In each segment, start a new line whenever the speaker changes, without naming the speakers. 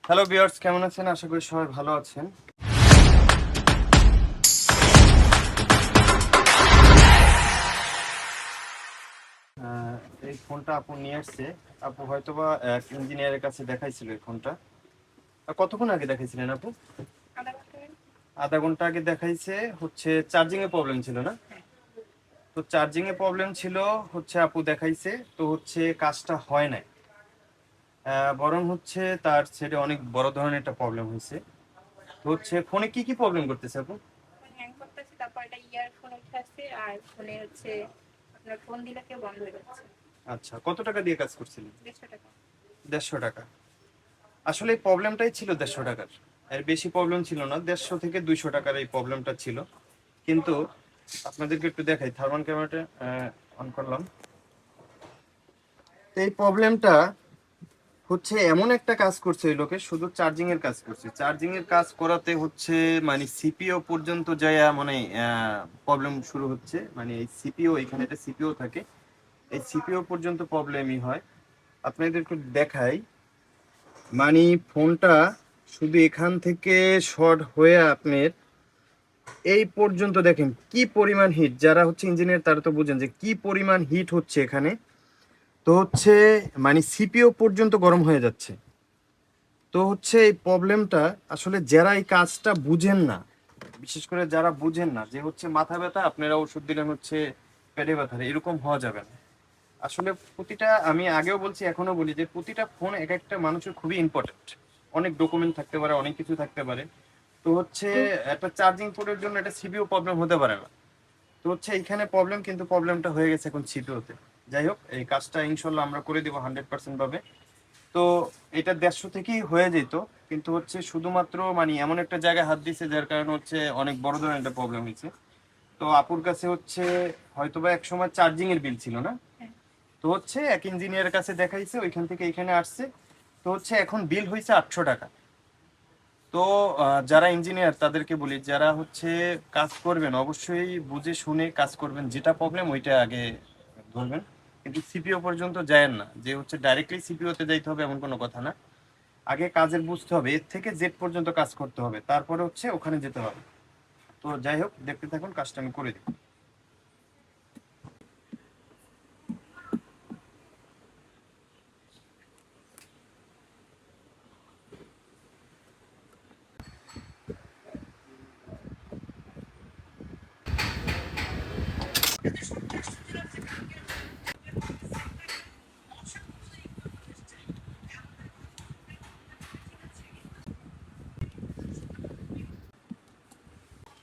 Hello viewers, কেমন আছেন? আশা করি সবাই ভালো আছেন। এই ফোনটা আপু নিয়ে আসছে। আপু হয়তোবা এক ইঞ্জিনিয়ারের কাছে দেখাইছিল এই ফোনটা। কতক্ষণ আগে দেখাইছিলেন আপু? আধা ঘন্টা আগে দেখাইছে। হচ্ছে চার্জিং এ প্রবলেম ছিল না? তো চার্জিং এ প্রবলেম ছিল, হচ্ছে আপু দেখাইছে তো হচ্ছে কাজটা হয় নাই। বরং হচ্ছে তার সেটে অনেক বড় ধরনের একটা প্রবলেম হয়েছে। তো হচ্ছে ফোনে কি কি প্রবলেম করতেছে আপু?
হ্যাং করতেছে, তারপর একটা ইয়ারফোন উঠে আসছে, আর ফোনে হচ্ছে আপনার ফোন দিলে কেউ বন্ধ হয়ে যাচ্ছে।
আচ্ছা, কত টাকা দিয়ে কাজ করছিলেন?
150 টাকা।
150 টাকা। আসলে এই প্রবলেমটাই ছিল 150 টাকার। এর বেশি প্রবলেম ছিল না, 150 থেকে 200 টাকার এই প্রবলেমটা ছিল। কিন্তু আপনাদেরকে একটু দেখাই, থার্মাল ক্যামেরাটা অন করলাম। তো এই প্রবলেমটা হচ্ছে এমন একটা কাজ করছে এই লোকে, শুধু চার্জিং এর কাজ করছে। চার্জিং এর কাজ করাতে হচ্ছে মানে সিপিইউ পর্যন্ত যায়, মানে প্রবলেম শুরু হচ্ছে। মানে এই সিপিইউ, এখানে একটা সিপিইউ থাকে, এই সিপিইউ পর্যন্ত প্রবলেমই হয়। আপনাদের একটু দেখাই, মানে ফোনটা শুধু এখান থেকে শর্ট হয়ে আপনার এই পর্যন্ত দেখেন কি পরিমাণ হিট। যারা হচ্ছে ইঞ্জিনিয়ার তারা তো বুঝেন যে কি পরিমাণ হিট হচ্ছে এখানে। তো হচ্ছে মানে সিপিইউ পর্যন্ত গরম হয়ে যাচ্ছে। তো হচ্ছে এই প্রবলেমটা আসলে যারা এই কাজটা বুঝেন না, বিশেষ করে যারা বুঝেন না যে হচ্ছে মাথা ব্যথা আপনারা ওষুধ দিলেন হচ্ছে পেটে ব্যথা, এরকম হওয়া যাবে না। আসলে প্রতিটা, আমি আগেও বলছি এখনো বলি যে প্রতিটা ফোন এক একটা মানুষের খুবই ইম্পর্টেন্ট। অনেক ডকুমেন্ট থাকতে পারে, অনেক কিছু থাকতে পারে। তো হচ্ছে একটা চার্জিং পোর্টের জন্য একটা সিপিইউ প্রবলেম হতে পারে না। তো হচ্ছে এইখানে প্রবলেম, কিন্তু প্রবলেমটা হয়ে গেছে এখন সিপিইউতে। যাই হোক, এই কাজটা ইনশাল্লাহ আমরা করে দিব 100% ভাবে। তো এটা 150 থেকেই হয়ে যেত, কিন্তু হচ্ছে শুধুমাত্র মানে এমন একটা জায়গায় হাত দিছে যার কারণে হচ্ছে অনেক বড় ধরনের একটা প্রবলেম হয়েছে। তো আপুর কাছে হচ্ছে হয়তোবা এক সময় চার্জিং এর বিল ছিল না। তো হচ্ছে এক ইঞ্জিনিয়ারের কাছে দেখাইছে, ওইখান থেকে এখানে আসছে। তো হচ্ছে এখন বিল হয়েছে 800 টাকা। তো যারা ইঞ্জিনিয়ার তাদেরকে বলি, যারা হচ্ছে কাজ করবেন অবশ্যই বুঝে শুনে কাজ করবেন, যেটা প্রবলেম ওইটা আগে ধরবেন। কিন্তু সিপিইউ পর্যন্ত যায়েন না, যে হচ্ছে ডাইরেক্টলি সিপিইউতে যাইতে হবে এমন কোনো কথা না। আগে কাজের বুঝতে হবে, এর থেকে জেড পর্যন্ত কাজ করতে হবে, তারপরে হচ্ছে ওখানে যেতে হবে। তো যাই হোক, দেখতে থাকুন, কাজটা আমি করে দিই।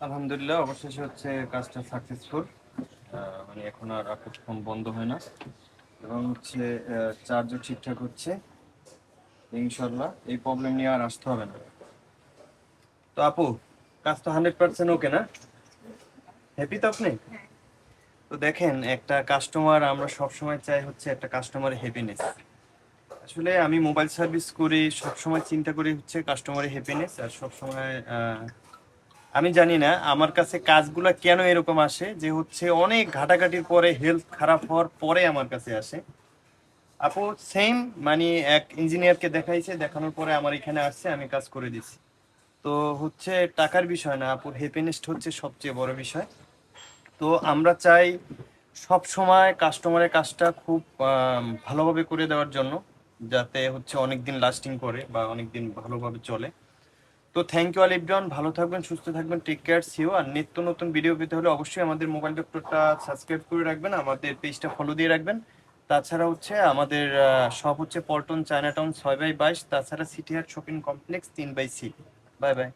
আলহামদুলিল্লাহ, অবশেষে হচ্ছে কাজটা সাকসেসফুল। মানে এখন আর আপুর ফোন বন্ধ হয় না, এবং হচ্ছে চার্জও ঠিকঠাক হচ্ছে। ইনশাল্লাহ এই প্রবলেম নিয়ে আর আসতে হবে না। তো আপু, কাজ তো 100% ওকে না? হ্যাপি তো আপনি?
হ্যাঁ।
তো দেখেন, একটা কাস্টমার, আমরা সব সময় চাই হচ্ছে একটা কাস্টমারের হ্যাপিনেস। আসলে আমি মোবাইল সার্ভিস করি, সব সময় চিন্তা করি হচ্ছে কাস্টমারের হ্যাপিনেস। আর সব সময় আমি জানি না আমার কাছে কাজগুলা কেন এরকম আসে, যে হচ্ছে অনেক ঘাটাঘাটির পরে, হেলথ খারাপ হওয়ার পরে আমার কাছে আসে। আপু সেম, মানে এক ইঞ্জিনিয়ারকে দেখাইছে, দেখানোর পরে আমার এখানে আসছে, আমি কাজ করে দিছি। তো হচ্ছে টাকার বিষয় না আপু, হ্যাপিনেস হচ্ছে সবচেয়ে বড় বিষয়। তো আমরা চাই সব সময় কাস্টমারের কাজটা খুব ভালোভাবে করে দেওয়ার জন্য, যাতে হচ্ছে অনেক দিন লাস্টিং করে বা অনেক দিন ভালোভাবে চলে। তো থ্যাংক ইউ অল এভরিওয়ান, ভালো থাকবেন, সুস্থ থাকবেন, টেক কেয়ার, সিও। আর নিত্য নতুন ভিডিও পেতে হলে অবশ্যই আমাদের মোবাইল ডক্টরটা সাবস্ক্রাইব করে রাখবেন, আমাদের পেজটা ফলো দিয়ে রাখবেন। তাছাড়া হচ্ছে আমাদের সব হচ্ছে পল্টন চায়না টাউন 6/22, তাছাড়া সিটি হাট shopping complex 3/C। Bye bye.